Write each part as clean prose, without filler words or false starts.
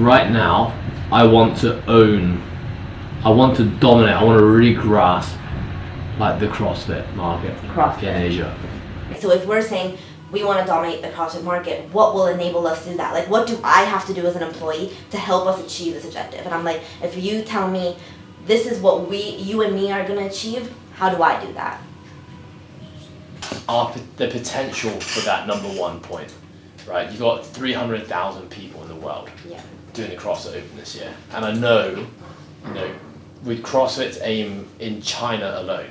right now, I want to own, I want to dominate, I want to really grasp like the CrossFit market in Asia. So if we're saying we want to dominate the CrossFit market, what will enable us to do that? Like, what do I have to do as an employee to help us achieve this objective? And I'm like, if you tell me this is what you and me are going to achieve, how do I do that? The potential for that number one point, right? You've got 300,000 people in the world doing the CrossFit Open this year. And I know, with CrossFit's aim in China alone,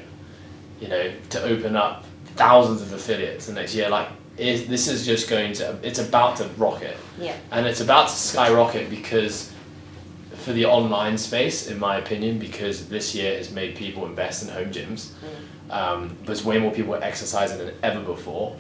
to open up thousands of affiliates the next year, this is just it's about to rocket. Yeah. And it's about to skyrocket because for the online space, in my opinion, because this year has made people invest in home gyms. There's way more people exercising than ever before.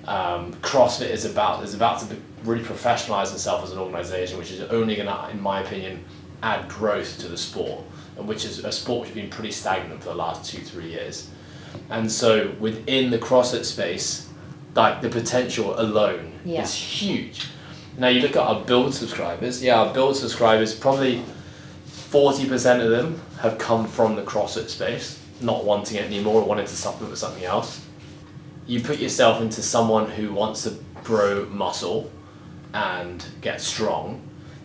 CrossFit is about to really professionalize itself as an organization, which is only going to, in my opinion, add growth to the sport, and which is a sport which has been pretty stagnant for the last 2-3 years. And so within the CrossFit space, the potential alone is huge. Now you look at our Build subscribers. Our Build subscribers, probably 40% of them have come from the CrossFit space, not wanting it anymore or wanting to supplement with something else. You put yourself into someone who wants to grow muscle and get strong,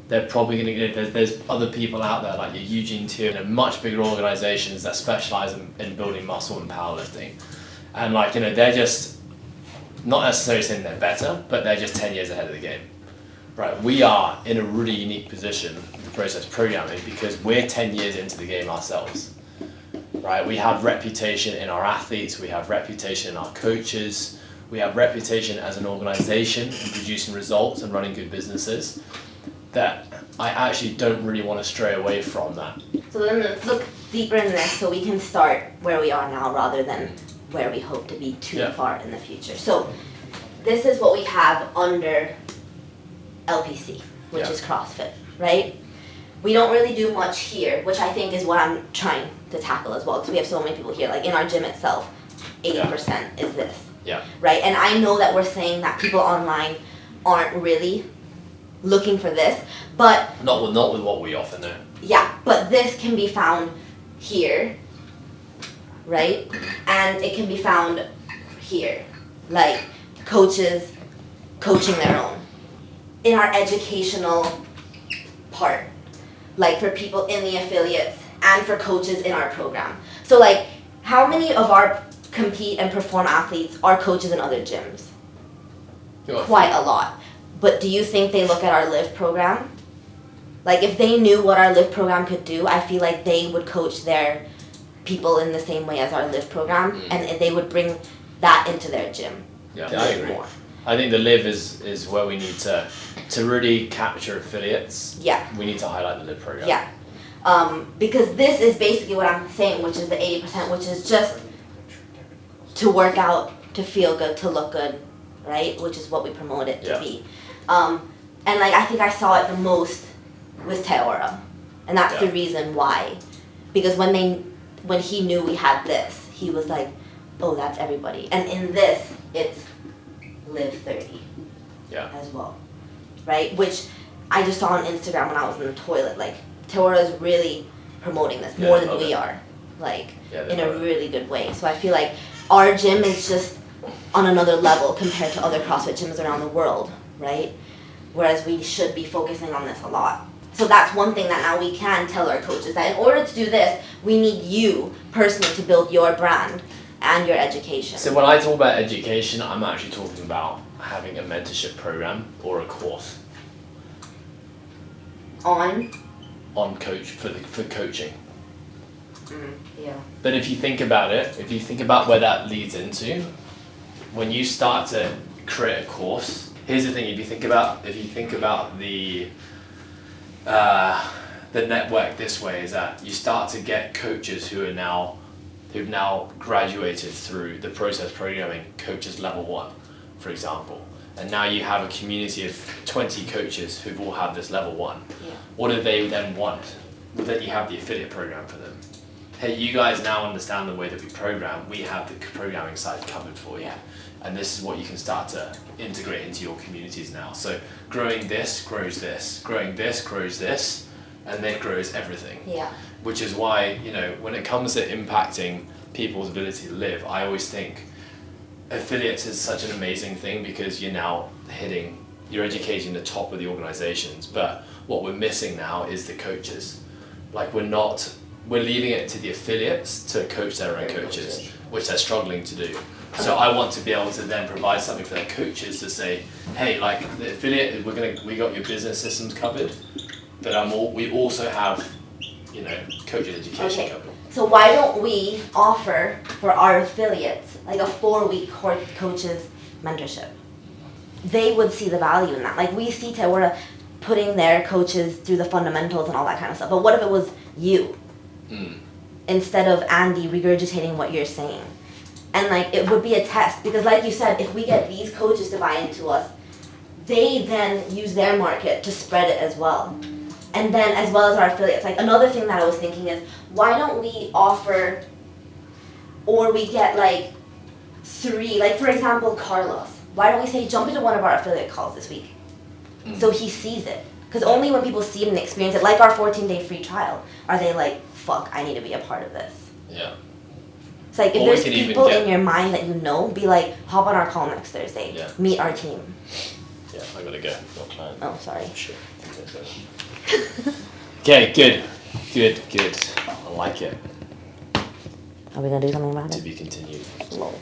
they're probably going to get, there's other people out there like your Eugene Tier, much bigger organizations that specialize in building muscle and powerlifting. And they're just, not necessarily saying they're better, but they're just 10 years ahead of the game. Right, we are in a really unique position with process programming because we're 10 years into the game ourselves. Right, we have reputation in our athletes, we have reputation in our coaches, we have reputation as an organization in producing results and running good businesses, that I actually don't really want to stray away from that. So then let's look deeper in this so we can start where we are now rather than where we hope to be too far in the future. So this is what we have under LPC, which is CrossFit, right? We don't really do much here, which I think is what I'm trying to tackle as well, because we have so many people here. Like in our gym itself, 80% is this, right? And I know that we're saying that people online aren't really looking for this, but not with what we offer now. Yeah, but this can be found here, right? And it can be found here, like coaches coaching their own. In our educational part, like for people in the affiliates and for coaches in our program. So how many of our compete and perform athletes are coaches in other gyms? Quite a lot. But do you think they look at our Live program? If they knew what our Live program could do, I feel like they would coach their people in the same way as our Live program, and they would bring that into their gym. Yeah, I agree. More. I think the Live is where we need to really capture affiliates. Yeah. We need to highlight the Live program. Yeah. Because this is basically what I'm saying, which is the 80%, which is just to work out, to feel good, to look good, right? Which is what we promote it to be. And I think I saw it the most with Teora, and that's the reason why. Because when he knew we had this, he was like, oh, that's everybody. And in this, it's Live 30 as well, right? Which I just saw on Instagram when I was in the toilet. Teora is really promoting this more than we are, in a really good way. So I feel like our gym is just on another level compared to other CrossFit gyms around the world, right? Whereas we should be focusing on this a lot. So that's one thing that now we can tell our coaches, that in order to do this, we need you personally to build your brand and your education. So when I talk about education, I'm actually talking about having a mentorship program or a course. On coach for coaching. Yeah. But if you think about it, if you think about where that leads into, when you start to create a course, here's the thing: if you think about the network this way, is that you start to get coaches who've now graduated through the process programming coaches level 1, for example. And now you have a community of 20 coaches who've all had this level 1. Yeah. What do they then want? Well, then you have the affiliate program for them. hey, you guys now understand the way that we program, we have the programming side covered for you. Yeah. And this is what you can start to integrate into your communities now. So growing this grows this, growing this grows this, and then grows everything. Yeah. Which is why, you know, when it comes to impacting people's ability to live, I always think affiliates is such an amazing thing because you're now you're educating the top of the organizations, but what we're missing now is the coaches. Like we're leaving it to the affiliates to coach their own coaches, which they're struggling to do. So I want to be able to then provide something for their coaches to say, hey, like the affiliate, we got your business systems covered, but we also have, you know, coaches education covered. So why don't we offer for our affiliates like a 4-week coaches mentorship? They would see the value in that. Like we see we're putting their coaches through the fundamentals and all that kind of stuff. But what if it was you instead of Andy regurgitating what you're saying? And like it would be a test because like you said, if we get these coaches to buy into us, they then use their market to spread it as well. And then as well as our affiliates. Like another thing that I was thinking is why don't we offer or we get like 3, like for example Carlos, why don't we say jump into one of our affiliate calls this week so he sees it, because only when people see it and experience it, like our 14-day free trial, are they like, fuck, I need to be a part of this. Yeah. It's like if there's people in your mind that you know, be like, hop on our call next Thursday, meet our team. Yeah, I gotta go. Got a client. Oh, sorry. Shit. Okay, good. I like it. Are we gonna do something about it? To be continued. Lol.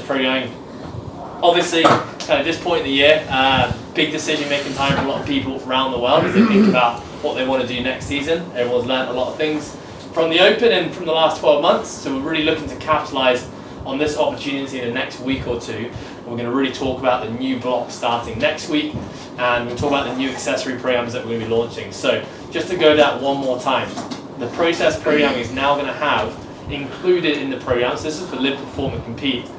Programming. Obviously, at this point in the year, big decision-making time for a lot of people around the world as they think about what they want to do next season. Everyone's learned a lot of things from the Open and from the last 12 months, so we're really looking to capitalize on this opportunity in the next week or two. We're going to really talk about the new block starting next week, and we'll talk about the new accessory programs that we're going to be launching. So just to go that one more time, the process program is now going to have included in the programs, this is for Live, Perform and Compete,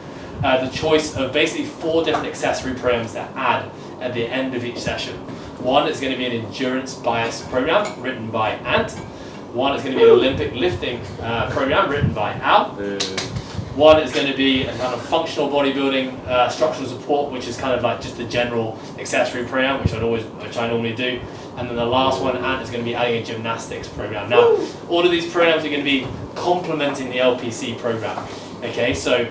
the choice of basically 4 different accessory programs that add at the end of each session. One is going to be an endurance bias program written by Ant. One is going to be an Olympic lifting program written by Al. One is going to be a kind of functional bodybuilding structural support, which is kind of like just a general accessory program, which I normally do. And then the last one, Ant, is going to be adding a gymnastics program. Now, all of these programs are going to be complementing the LPC program. Okay, so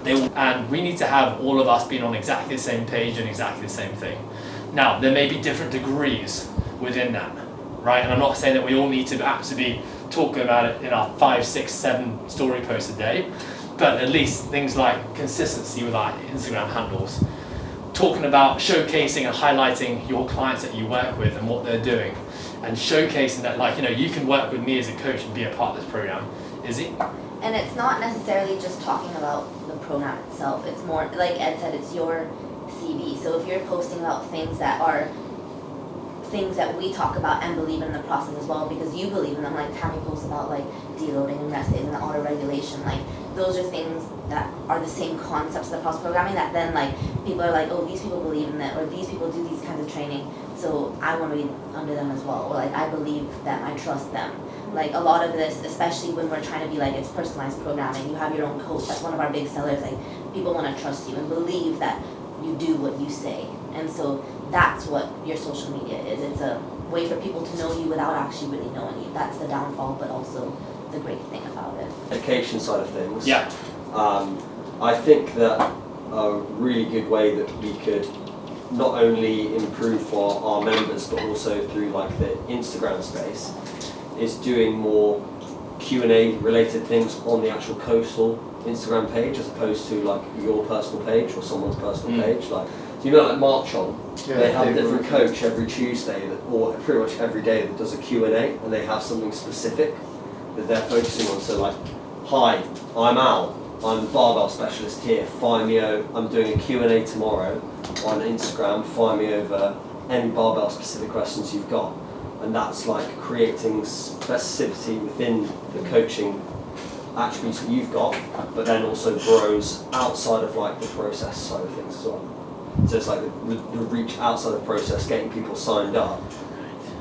and we need to have all of us being on exactly the same page and exactly the same thing. Now, there may be different degrees within that, right? And I'm not saying that we all need to absolutely be talking about it in our 5, 6, 7 story posts a day, but at least things like consistency with our Instagram handles, talking about showcasing and highlighting your clients that you work with and what they're doing, and showcasing that, like, you know, you can work with me as a coach and be a part of this program. Izzy? And it's not necessarily just talking about the program itself. It's more, like Ed said, it's your CV. So if you're posting about things that are things that we talk about and believe in the process as well, because you believe in them, like Tammy posts about like deloading and rest days and the auto regulation, like those are things that are the same concepts of the process programming that then like people are like, oh, these people believe in that, or these people do these kinds of training, so I want to be under them as well, or like I believe them, I trust them. Like a lot of this, especially when we're trying to be like, it's personalized programming, you have your own coach, that's one of our big sellers, like people want to trust you and believe that you do what you say. And so that's what your social media is. It's a way for people to know you without actually really knowing you. That's the downfall, but also the great thing about it. Education side of things. Yeah. I think that a really good way that we could not only improve for our members, but also through like the Instagram space, is doing more Q&A related things on the actual coastal Instagram page, as opposed to like your personal page or someone's personal page. Like, do you know, like March On? They have a different coach every Tuesday, or pretty much every day, that does a Q&A, and they have something specific that they're focusing on. So like, hi, I'm Al, I'm the barbell specialist here, find me I'm doing a Q&A tomorrow on Instagram, find me over any barbell specific questions you've got. And that's like creating specificity within the coaching attributes that you've got, but then also grows outside of like the process side of things as well. So it's like the reach outside of process, getting people signed up,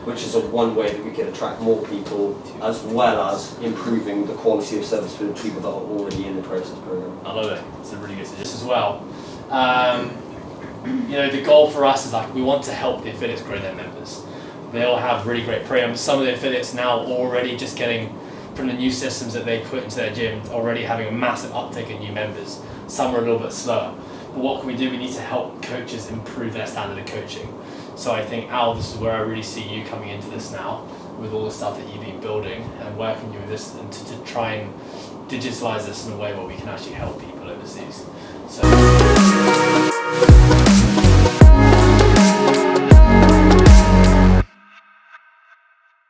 which is one way that we can attract more people, as well as improving the quality of service for the people that are already in the process program. I love it. It's a really good suggestion as well. You know, the goal for us is like, we want to help the affiliates grow their members. They all have really great programs. Some of the affiliates now already just getting, from the new systems that they put into their gym, already having a massive uptake in new members. Some are a little bit slower. But what can we do? We need to help coaches improve their standard of coaching. So I think, Al, this is where I really see you coming into this now, with all the stuff that you've been building and working with this, and to try and digitalize this in a way where we can actually help people overseas. So.